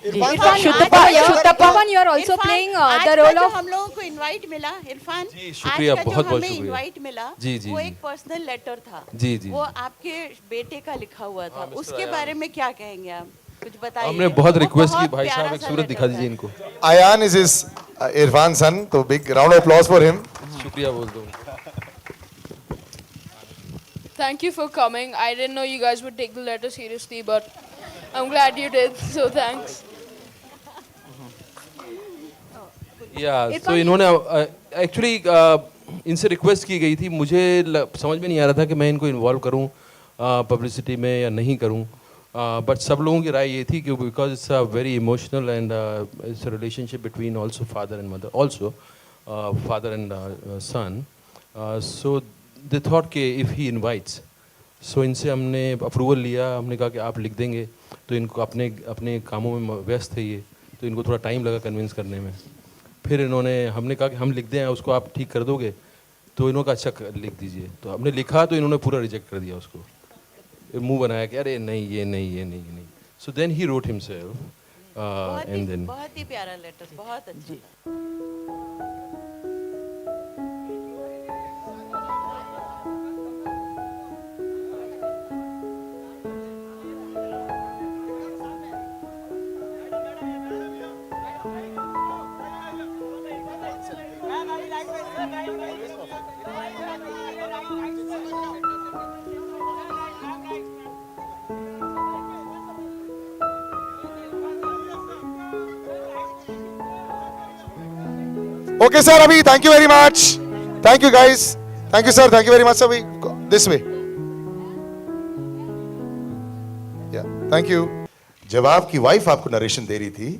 Irfan, Shutappan, you are also playing the role of. हम लोगों को इनवाइट मिला इरफान, जी, शुक्रिया, आज का जो बहुत बहुत हमें शुक्रिया। इनवाइट मिला जी, जी, वो जी। एक पर्सनल लेटर था। जी, जी, वो जी। आपके बेटे का लिखा हुआ था, मिस्टर उसके अयान। बारे में क्या कहेंगे आप? कुछ बताइए। हमने बहुत वो रिक्वेस्ट की बहुत भाई साहब प्यारा एक सा सूरत लेटर दिखा था। दीजिए इनको। Ayan is his Irfan's son, तो big round of applause for him. शुक्रिया बोल दो। Thank you for coming. I didn't know you guys would take the letter seriously, but I'm glad you did. So thanks. या तो इन्होंने actually इनसे request की गई थी, मुझे समझ में नहीं आ रहा था कि मैं इनको इन्वॉल्व करूं पब्लिसिटी में या नहीं करूं, बट सब लोगों की राय ये थी कि because it's a very emotional and it's a relationship between also father and mother, also father and son, so they thought के इफ़ ही इनवाइट्स, सो इनसे हमने अप्रूवल लिया। हमने कहा कि आप लिख देंगे, तो इनको अपने अपने कामों में व्यस्त थे ये, तो इनको थोड़ा टाइम लगा कन्विंस करने में। फिर इन्होंने, हमने कहा कि हम लिख दें, उसको आप ठीक कर दोगे, तो इन्होंने कहा अच्छा लिख दीजिए। तो हमने लिखा तो इन्होंने पूरा रिजेक्ट कर दिया उसको, मुंह बनाया कि अरे नहीं ये नहीं ये नहीं ये नहीं। So then he wrote himself and then बहुत ही प्यारा लेटर, बहुत अच्छा था। Okay, sir, Abhi, thank you very much. Thank you, guys. Thank you, sir. Thank you very much, Abhi. This way. Yeah, thank you. जब आपकी wife आपको narration दे रही थी,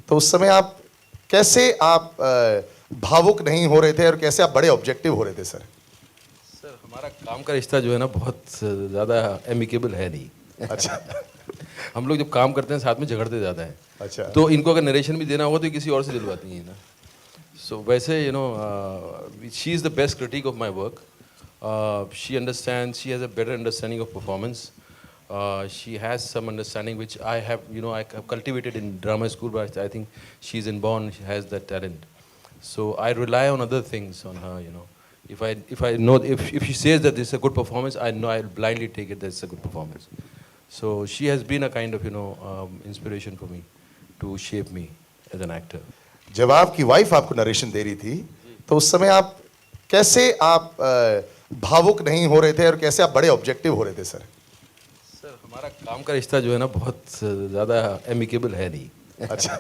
तो उस समय आप कैसे भावुक नहीं हो रहे थे और कैसे आप बड़े ऑब्जेक्टिव हो रहे थे, सर? सर हमारा काम का रिश्ता जो है ना बहुत ज़्यादा एमिकेबल है नहीं। अच्छा। हम लोग जब काम करते हैं साथ में झगड़ते ज़्यादा हैं। अच्छा। तो इनको अगर नरेशन भी देना होगा तो किसी और से दिलवाती हैं ना। सो वैसे you know she is the best critic of my work. She understand, she has a better understanding of performance. She has some understanding which I have, you know, I have cultivated in drama school, but I think she's inborn, she has that talent. So I rely on other things on her, you know. If I know, if she says that this is a good performance, I know I'll blindly take it that it's a good performance. So she has been a kind of, you know, inspiration for me to shape me as an actor. जब आपकी wife आपको narration दे रही थी, तो उस समय आप कैसे भावुक नहीं हो रहे थे और कैसे आप बड़े ऑब्जेक्टिव हो रहे थे, सर? सर हमारा काम का रिश्ता जो है ना बहुत ज़्यादा एमिकेबल है नहीं। अच्छा।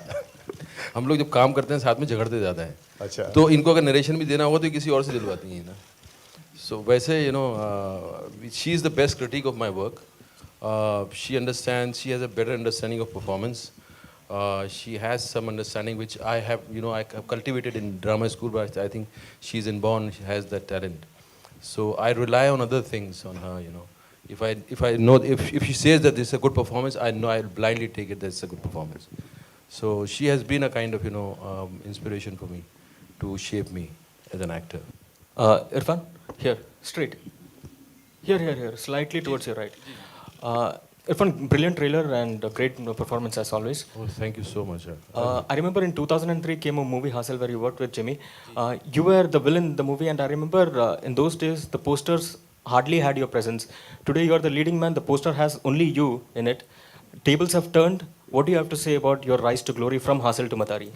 हम लोग जब काम करते हैं साथ में झगड़ते ज़्यादा हैं। अच्छा। तो इनको अगर नरेशन भी देना होगा तो किसी और से दिलवाती हैं ना। सो वैसे you know she is the best critic of my work. She understand, she has a better understanding of performance. She has some understanding which I have, you know, I have cultivated in drama school, but I think she's inborn, she has that talent. So I rely on other things on her, you know. If I know, if she says that this is a good performance, I know I'll blindly take it that it's a good performance. So she has been a kind of, you know, inspiration for me to shape me as an actor. Irfan, here, straight. Here, slightly towards your right. Irfan, brilliant trailer and a great performance as always. Oh, thank you so much, sir. I remember in 2003 came a movie Hassel where you worked with Jimmy. You were the villain in the movie, and I remember in those days the posters hardly had your presence. Today you are the leading man. The poster has only you in it. Tables have turned. What do you have to say about your rise to glory from Hassel to Matari?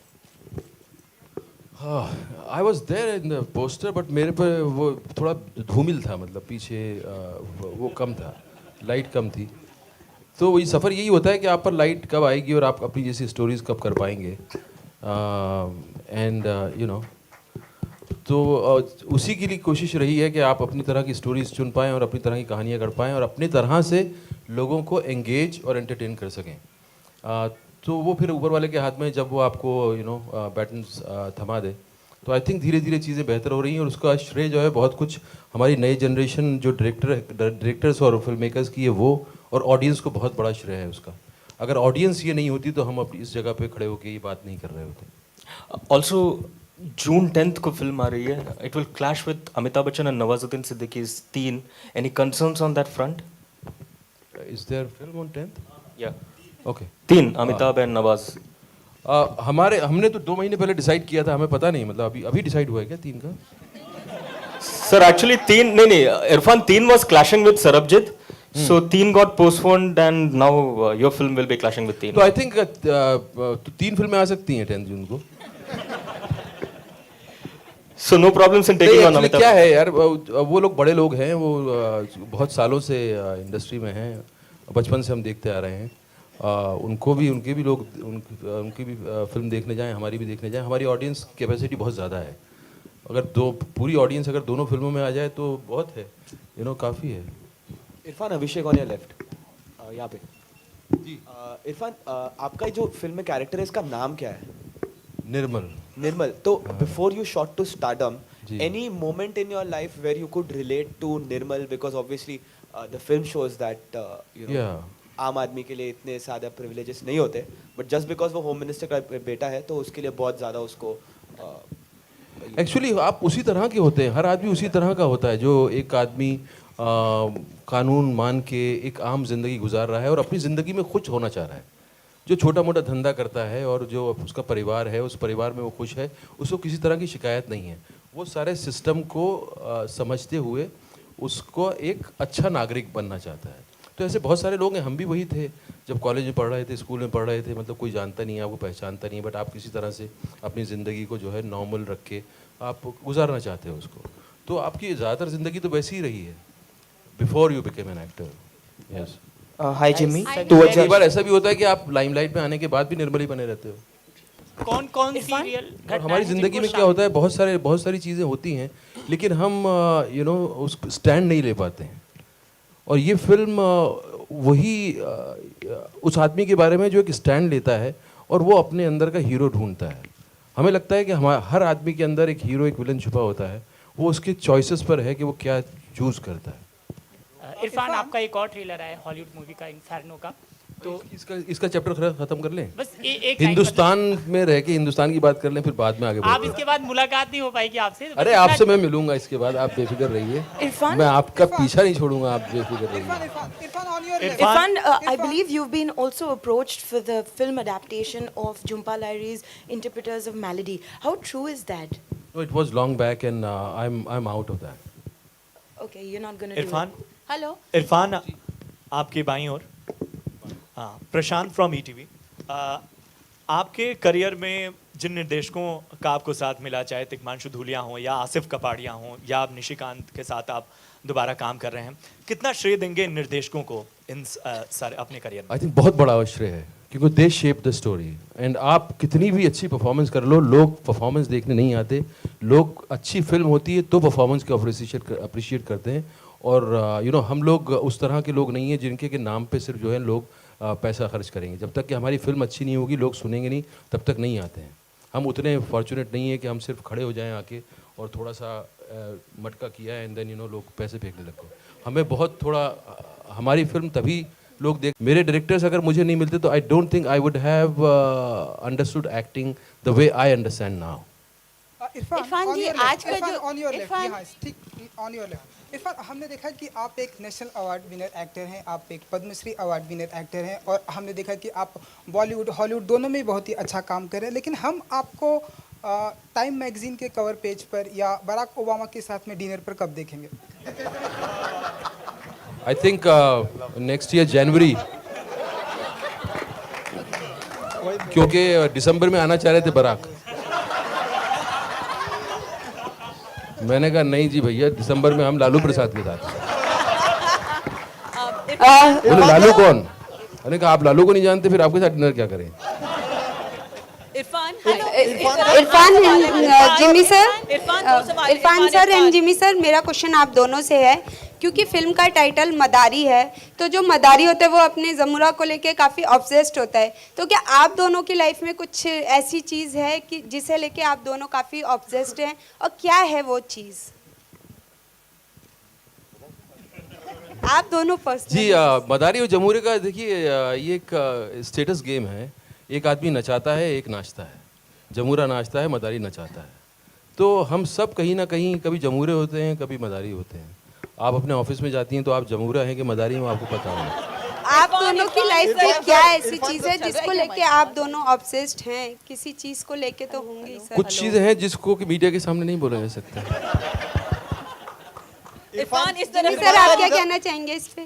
I was there in the poster, but मेरे पर वो थोड़ा धूमिल था, मतलब पीछे वो कम था, लाइट कम थी। तो वही सफ़र यही होता है कि आप पर लाइट कब आएगी और आप अपनी जैसी स्टोरीज़ कब कर पाएंगे। एंड यू नो, तो उसी के लिए कोशिश रही है कि आप अपनी तरह की स्टोरीज़ चुन पाएँ और अपनी तरह की कहानियाँ कर पाएँ और अपनी तरह से लोगों को एंगेज और एंटरटेन कर सकें। तो वो फिर ऊपर वाले के हाथ में, जब वो आपको यू नो बैटन थमा दे, तो आई थिंक धीरे धीरे चीज़ें बेहतर हो रही हैं और उसका श्रेय जो है बहुत कुछ हमारी नई जनरेशन जो डायरेक्टर्स और फिल्म मेकर्स की है वो, और ऑडियंस को बहुत बड़ा श्रेय है उसका। अगर ऑडियंस ये नहीं होती तो हम अपनी इस जगह पे खड़े होकर ये बात नहीं कर रहे होते। ऑल्सो जून 10th को फिल्म आ रही है. It will clash with Amitabh Bachchan and Nawazuddin Siddiqui's Teen. Any concerns on that front? Is there film on 10th? या ओके। तीन, अमिताभ एंड नवाज. हमने तो 2 महीने पहले डिसाइड किया था, हमें पता नहीं, मतलब अभी अभी डिसाइड हुआ है क्या 3 का? Sir, actually, नहीं, Irfan 3 was clashing with Sarabjit. So 3 got postponed and now your film will be clashing with 3. तो आई थिंक 3 फिल्में आ सकती हैं 10 जून को। So no problems in taking नहीं, on actually Amitabh. क्या है यार, वो लोग बड़े लोग हैं, वो बहुत सालों से इंडस्ट्री में हैं, बचपन से हम देखते आ रहे हैं। उनके भी लोग उनकी भी फिल्म देखने जाएं, हमारी भी देखने जाएं। हमारी ऑडियंस कैपेसिटी बहुत ज़्यादा है, अगर पूरी ऑडियंस अगर दोनों फिल्मों में आ जाए तो बहुत है, काफ़ी है। इरफान, अभिषेक ऑन योर लेफ्ट, यहाँ पे जी। इरफान, आपका जो फिल्म में कैरेक्टर है इसका नाम क्या है? निर्मल। निर्मल। तो before you shot to stardom, जी। Any moment in your life where you could relate to Nirmal, because obviously the film shows that Yeah. आम आदमी के लिए इतने ज़्यादा प्रिविलेजेस नहीं होते, बट जस्ट बिकॉज वो होम मिनिस्टर का बेटा है तो उसके लिए बहुत ज़्यादा उसको एक्चुअली आप उसी तरह के होते हैं, हर आदमी उसी तरह का होता है, जो एक आदमी कानून मान के एक आम जिंदगी गुजार रहा है और अपनी ज़िंदगी में खुश होना चाह रहा है, जो छोटा मोटा धंधा करता है और जो उसका परिवार है, उस परिवार में वो खुश है, उसको किसी तरह की शिकायत नहीं है। वो सारे सिस्टम को समझते हुए उसको एक अच्छा नागरिक बनना चाहता है। तो ऐसे बहुत सारे लोग हैं, हम भी वही थे जब कॉलेज में पढ़ रहे थे, स्कूल में पढ़ रहे थे, मतलब कोई जानता नहीं है, आपको पहचानता नहीं है, बट आप किसी तरह से अपनी ज़िंदगी को जो है नॉर्मल रख के आप गुजारना चाहते हो उसको। तो आपकी ज़्यादातर ज़िंदगी तो वैसी ही रही है before you became an actor. Yes. Hi Jimmy, कई बार ऐसा भी होता है कि आप लाइमलाइट में आने के बाद भी निर्मली बने रहते हो। कौन कौन सी रियल और हमारी ज़िंदगी में क्या होता है, बहुत सारी चीज़ें होती हैं, लेकिन हम उस स्टैंड नहीं ले पाते हैं। और ये फिल्म वही उस आदमी के बारे में जो एक स्टैंड लेता है और वो अपने अंदर का हीरो ढूंढता है। हमें लगता है कि हर आदमी के अंदर एक हीरो, एक विलन छुपा होता है, वो उसके चॉइसेस पर है कि वो क्या चूज़ करता है। इरफान, आपका एक और ट्रेलर है हॉलीवुड मूवी का, इन्फेर्नो का, तो इसका चैप्टर खत्म कर लें, बस एक line हिंदुस्तान में रह के हिंदुस्तान की बात कर लें, फिर बाद में आगे आप बढ़ते हैं। इसके बाद मुलाकात नहीं हो पाएगी आपसे। अरे आपसे मैं मिलूंगा इसके बाद, आप बेफिक्र रहिए, मैं आपका पीछा नहीं छोड़ूंगा, आप बेफिक्र रहिए। Irfan, I believe you've been also approached for the film adaptation of Jhumpa Lahiri's Interpreters of Melody. How true is that? No, it was long back and I'm out of that. Okay, you're not going to do Irfan, it. Hello. Irfan आपके बाईं ओर, हाँ, प्रशांत from ETV. आपके career में जिन निर्देशकों का आपको साथ मिला, चाहे तिग्मांशु धूलिया हो या आसिफ कपाड़िया हो या अब निशिकांत के साथ आप दोबारा काम कर रहे हैं, कितना श्रेय देंगे इन निर्देशकों को इन सारे अपने करियर में? आई थिंक बहुत बड़ा श्रेय है, क्योंकि दे शेप द स्टोरी। एंड आप कितनी भी अच्छी परफॉर्मेंस कर लो, लोग परफॉर्मेंस देखने नहीं आते, लोग अच्छी फिल्म होती है तो परफॉर्मेंस को अप्रिशिएट करते हैं। और हम लोग उस तरह के लोग नहीं हैं जिनके के नाम पे सिर्फ जो है लोग पैसा खर्च करेंगे। जब तक कि हमारी फिल्म अच्छी नहीं होगी, लोग सुनेंगे नहीं, तब तक नहीं आते हैं। हम उतने फॉर्चुनेट नहीं है कि हम सिर्फ खड़े हो जाएं आके और थोड़ा सा मटका किया एंड देन लोग पैसे फेंकने लगते हैं। हमें बहुत थोड़ा हमारी फिल्म तभी लोग देख, मेरे डायरेक्टर्स अगर मुझे नहीं मिलते तो I don't think I would have understood acting the way I understand now. Irrfan ji, आज का जो इरफान, हमने देखा कि आप एक नेशनल अवार्ड विनर एक्टर हैं, आप एक पद्मश्री अवार्ड विनर एक्टर हैं, और हमने देखा कि आप बॉलीवुड हॉलीवुड दोनों में बहुत ही अच्छा काम कर रहे हैं, लेकिन हम आपको टाइम मैगजीन के कवर पेज पर या बराक ओबामा के साथ में डिनर पर कब देखेंगे? आई थिंक नेक्स्ट ईयर जनवरी, क्योंकि दिसंबर में आना चाह रहे थे बराक। मैंने कहा नहीं जी भैया, दिसंबर में हम लालू प्रसाद के साथ। बोले लालू कौन? मैंने कहा आप लालू को नहीं जानते, फिर आपके साथ डिनर क्या करें? Irfan Jimmy sir, Irfan sir and Jimmy sir, मेरा क्वेश्चन आप दोनों से है, क्योंकि फिल्म का टाइटल मदारी है, तो जो मदारी होता है वो अपने जमुरा को लेके काफ़ी ऑब्सेस्ड होता है, तो क्या आप दोनों की लाइफ में कुछ ऐसी चीज़ है कि जिसे लेके आप दोनों काफ़ी ऑब्सेस्ड हैं, और क्या है वो चीज़? आप दोनों फर्स्ट जी। मदारी और जमूरे का देखिए, ये एक स्टेटस गेम है। एक आदमी नचाता है, एक नाचता है। जमूरा नाचता है, मदारी नचाता है। तो हम सब कहीं ना कहीं कभी जमूरे होते हैं, कभी मदारी होते हैं। आप अपने ऑफिस में जाती हैं तो आप जमूरा हैं कि मदारी में, आपको पता होगा। आप दोनों की लाइफ में क्या ऐसी चीज है जिसको लेके आप दोनों ऑब्सेस्ड हैं? किसी चीज को लेके तो होंगे ही सर। कुछ चीज़ें हैं जिसको कि मीडिया के सामने नहीं बोला जा सकता। इरफान इस तरह सर आप क्या कहना चाहेंगे इस पे?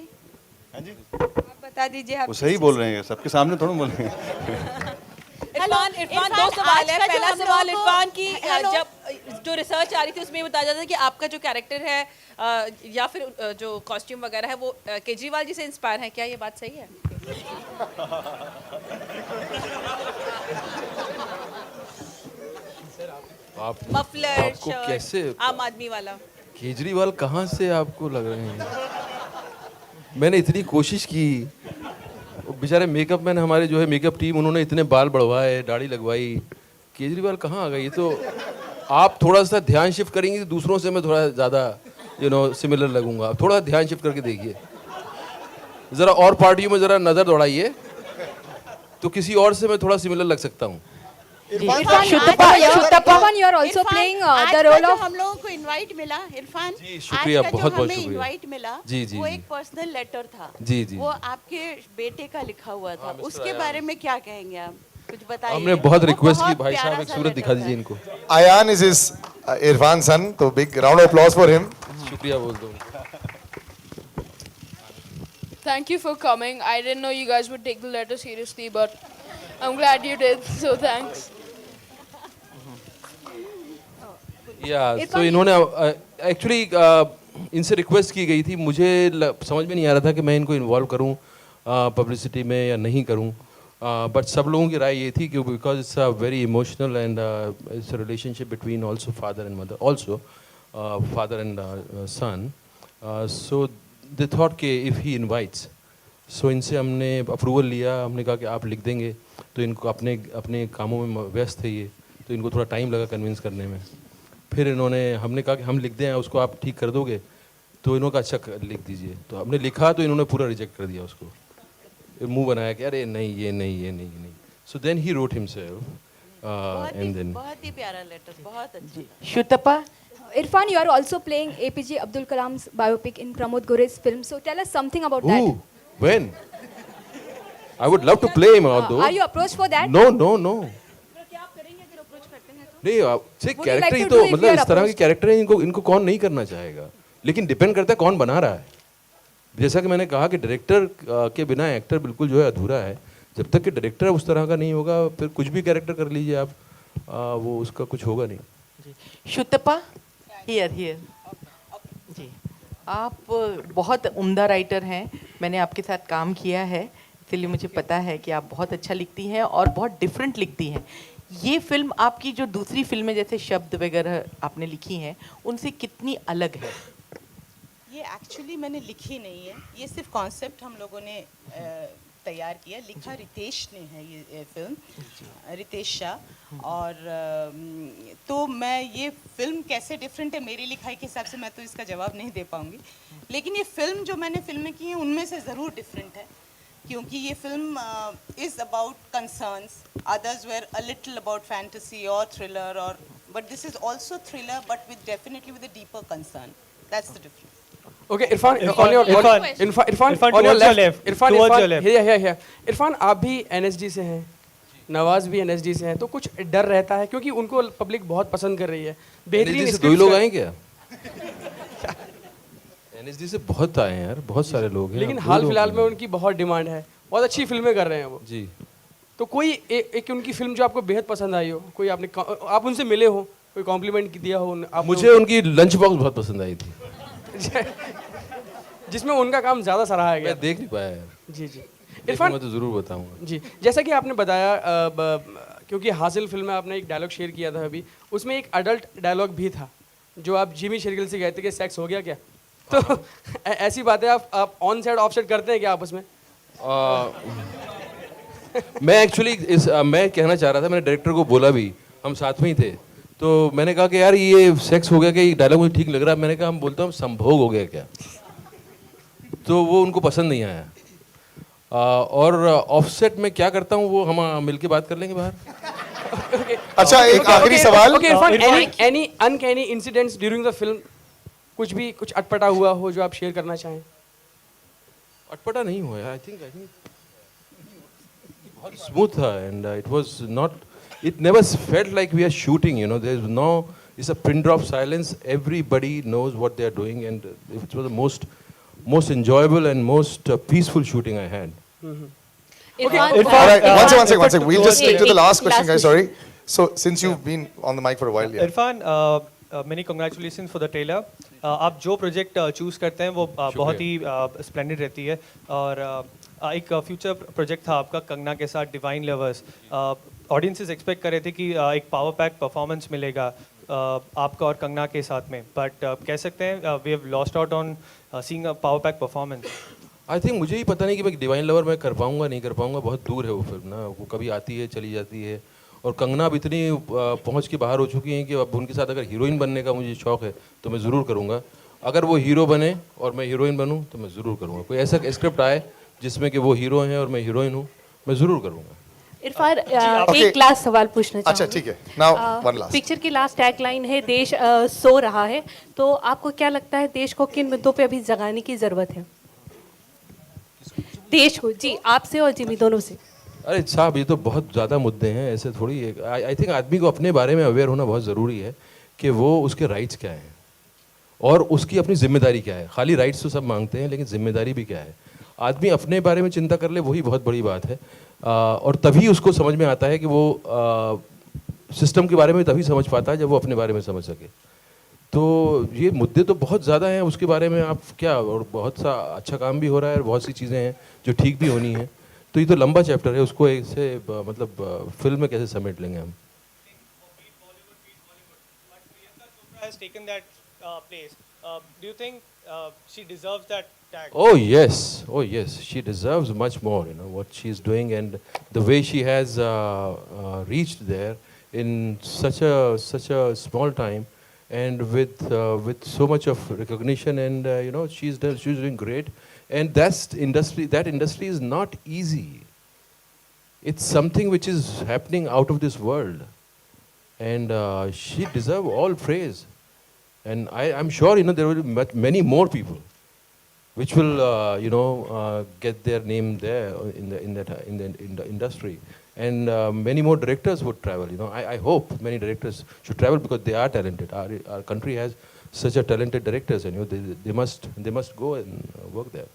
हाँ जी, आप बता दीजिए। आप वो सही बोल रहे हैं, सबके सामने थोड़ा बोल रहे हैं। इरफान दो सवाल है। पहला सवाल इरफान की जब जो रिसर्च आ रही थी उसमें ये बताया जाता है कि आपका जो कैरेक्टर है या फिर जो कॉस्ट्यूम वगैरह है वो केजरीवाल जी से इंस्पायर है, क्या ये बात सही है? मफलर आपको कैसे शर्ट आम आदमी वाला। केजरीवाल कहाँ से आपको लग रहे हैं? मैंने इतनी कोशिश की, वो बेचारे मेकअप मैन हमारे जो है मेकअप टीम, उन्होंने इतने बाल बढ़वाए, दाढ़ी लगवाई, केजरीवाल कहाँ आ गए? ये तो आप थोड़ा सा ध्यान शिफ्ट करेंगे, दूसरों से मैं थोड़ा ज़्यादा सिमिलर लगूंगा। थोड़ा ध्यान शिफ्ट करके देखिए, ज़रा और पार्टियों में ज़रा नज़र दौड़ाइए, तो किसी और से मैं थोड़ा सिमिलर लग सकता हूँ। Irfan, you are also playing the role of. हम लोगों को इनवाइट मिला इरफान, जी, शुक्रिया, आज का बहुत जो बहुत हमें शुक्रिया। इनवाइट मिला जी, जी, वो जी। एक पर्सनल लेटर था। जी, जी, वो आपके बेटे का लिखा हुआ था, उसके बारे में क्या कहेंगे आप? कुछ बताइए। हमने बहुत रिक्वेस्ट की, बहुत भाई साहब प्यारा एक सा सूरत letter दिखा था। दीजिए इनको। Ayan is his Irfan son, तो big round of applause for him. शुक्रिया बोल दो। Thank you for coming. I didn't know you guys would take the letter seriously, but I'm glad you did. So thanks. तो इन्होंने actually इनसे request की गई थी, मुझे समझ में नहीं आ रहा था कि मैं इनको इन्वॉल्व करूं पब्लिसिटी में या नहीं करूं, बट सब लोगों की राय ये थी कि because it's a very emotional and it's a relationship between also father and mother, also father and son, so they thought कि इफ़ ही इनवाइट्स, सो इनसे हमने अप्रूवल लिया। हमने कहा कि आप लिख देंगे, तो इनको अपने कामों में व्यस्त थे ये, तो इनको थोड़ा टाइम लगा कन्विंस करने में। फिर हमने कहा कि हम लिख दें, उसको आप ठीक कर दोगे? तो इन्होंने कहा अच्छा लिख दीजिए। तो हमने लिखा तो इन्होंने पूरा रिजेक्ट कर दिया उसको, मुंह बनाया कि अरे नहीं ये नहीं। So then he wrote himself and then. बहुत ही प्यारा लेटर, बहुत अच्छा। Shutapa. Irfan, you are also playing APJ Abdul Kalam's biopic in Pramod Gore's film. So tell us something about that. Ooh, when? I would love to play him although. Are you approached for that? No. नहीं, से character ही तो मतलब इस तरह के character है, इनको कौन नहीं करना चाहेगा, लेकिन डिपेंड करता है कौन बना रहा है। जैसा कि मैंने कहा कि डायरेक्टर के बिना एक्टर बिल्कुल जो है अधूरा है। जब तक कि डायरेक्टर उस तरह का नहीं होगा, फिर कुछ भी कैरेक्टर कर लीजिए आप, वो उसका कुछ होगा नहीं। शुतपा हियर जी, आप बहुत उम्दा राइटर हैं, मैंने आपके साथ काम किया है, इसलिए मुझे पता है कि आप बहुत अच्छा लिखती हैं और बहुत डिफरेंट लिखती हैं। ये फिल्म आपकी जो दूसरी फिल्में जैसे शब्द वगैरह आपने लिखी हैं उनसे कितनी अलग है? ये एक्चुअली मैंने लिखी नहीं है, ये सिर्फ कॉन्सेप्ट हम लोगों ने तैयार किया। लिखा रितेश ने है ये फिल्म, रितेश शाह। और तो मैं ये फिल्म कैसे डिफरेंट है मेरी लिखाई के हिसाब से मैं तो इसका जवाब नहीं दे पाऊँगी, लेकिन ये फिल्म जो मैंने फिल्में की हैं उनमें से ज़रूर डिफरेंट है, क्योंकि ये film is about concerns, others were a little about fantasy और थ्रिलर, और but this is also thriller but with definitely with a deeper concern. That's the difference. Okay, Irfan, on your left. Irfan, आप भी NSD से हैं, नवाज भी NSD से हैं, तो कुछ डर रहता है क्योंकि उनको पब्लिक बहुत पसंद कर रही है। बेहतरीन दो ही लोग आए क्या? NSD से बहुत आए हैं यार, बहुत सारे लोग हैं, लेकिन हाल फिलहाल में उनकी बहुत डिमांड है, बहुत अच्छी फिल्में कर रहे हैं वो जी। तो कोई एक उनकी फिल्म जो आपको बेहद पसंद आई हो, कोई आप उनसे मिले हो, कोई कॉम्प्लीमेंट दिया हो? मुझे उनकी लंच बॉक्स बहुत पसंद आई थी जिसमें उनका काम ज़्यादा सराहा गया। मैं देख नहीं पाया यार। जी इरफान, मैं तो ज़रूर बताऊंगा जी। जैसा कि आपने बताया, क्योंकि हासिल फिल्म में आपने एक डायलॉग शेयर किया था अभी, उसमें एक अडल्ट डायलॉग भी था जो आप जिमी शेरगिल से कहते कि सेक्स हो गया क्या? तो ऐसी बातें आप ऑन साइड ऑफ साइड करते हैं क्या आपस में? मैं एक्चुअली मैं कहना चाह रहा था, मैंने डायरेक्टर को बोला भी, हम साथ में ही थे, तो मैंने कहा कि यार ये सेक्स हो गया क्या, ये डायलॉग मुझे ठीक लग रहा है। मैंने कहा हम बोलते हैं संभोग हो गया क्या, तो वो उनको पसंद नहीं आया। और ऑफसेट में क्या करता हूँ वो हम मिलके बात कर लेंगे बाहर। अच्छा, एक आखिरी सवाल। Any uncanny incidents during the film, कुछ अटपटा हुआ हो जो आप शेयर करना चाहें? अटपटा नहीं हुआ है, आई थिंक बहुत स्मूथ था, and it was not, it never felt like we are shooting, you know, there is no, it's a pin drop silence, everybody knows what they are doing, and it was the most enjoyable and most peaceful shooting I had. Okay, all right, one second. We'll just stick to the last question, guys. Sorry. So, since you've been on the mic for a while, Irfan, many congratulations for the trailer. आप जो project choose करते हैं वो बहुत ही splendid रहती है, और एक फ्यूचर प्रोजेक्ट था आपका कंगना के साथ, डिवाइन लवर्स. ऑडियंसेस एक्सपेक्ट कर रहे थे कि एक पावर पैक परफॉर्मेंस मिलेगा आपका और कंगना के साथ में, बट कह सकते हैं we have lost out on seeing a power pack performance. I think मुझे ही पता नहीं कि मैं डिवाइन लवर मैं कर पाऊंगा नहीं कर पाऊंगा, बहुत दूर है वो फिल्म ना, वो कभी आती है चली जाती है, और कंगना अब इतनी पहुंच के बाहर हो चुकी हैं कि अब उनके साथ अगर हीरोइन बनने का मुझे शौक है तो मैं ज़रूर करूँगा. अगर वो हीरो बने और मैं हीरोइन बनूँ तो मैं ज़रूर करूँगा. कोई ऐसा स्क्रिप्ट आए जिसमें कि वो हीरो हैं और मैं हीरोइन हूँ, मैं ज़रूर करूँगा. इरफान, एक लास्ट सवाल पूछना चाहूँगी. अच्छा ठीक है, नाउ वन लास्ट. पिक्चर की लास्ट टैग लाइन है देश सो रहा है, तो आपको क्या लगता है देश को किन मुद्दों पे अभी जगाने की जरूरत है? देश को, जी, आपसे और जिमी दोनों से. अरे साहब, ये तो बहुत ज़्यादा मुद्दे हैं, ऐसे थोड़ी. आई थिंक आदमी को अपने बारे में अवेयर होना बहुत ज़रूरी है कि वो उसके राइट्स क्या हैं और उसकी अपनी जिम्मेदारी क्या है. खाली राइट्स तो सब मांगते हैं, लेकिन जिम्मेदारी भी क्या है. आदमी अपने बारे में चिंता कर ले, वही बहुत बड़ी बात है. और तभी उसको समझ में आता है कि वो सिस्टम के बारे में तभी समझ पाता है जब वो अपने बारे में समझ सके. तो ये मुद्दे तो बहुत ज़्यादा हैं, उसके बारे में आप क्या, और बहुत सा अच्छा काम भी हो रहा है और बहुत सी चीज़ें हैं जो ठीक भी होनी है. तो ये तो लंबा चैप्टर है, उसको ऐसे मतलब फिल्म में कैसे समेट लेंगे हम. has taken that place. Do you think she deserves that tag? Oh yes, she deserves much more. You know what she's doing and the way she has reached there in such a small time, and with so much of recognition, and you know she's doing great. And that industry is not easy. It's something which is happening out of this world, and she deserves all praise. And I'm sure, you know, there will be many more people which will get their name there in the industry, and many more directors would travel. You know, I hope many directors should travel because they are talented. Our country has such a talented directors, and you know, they must go and work there.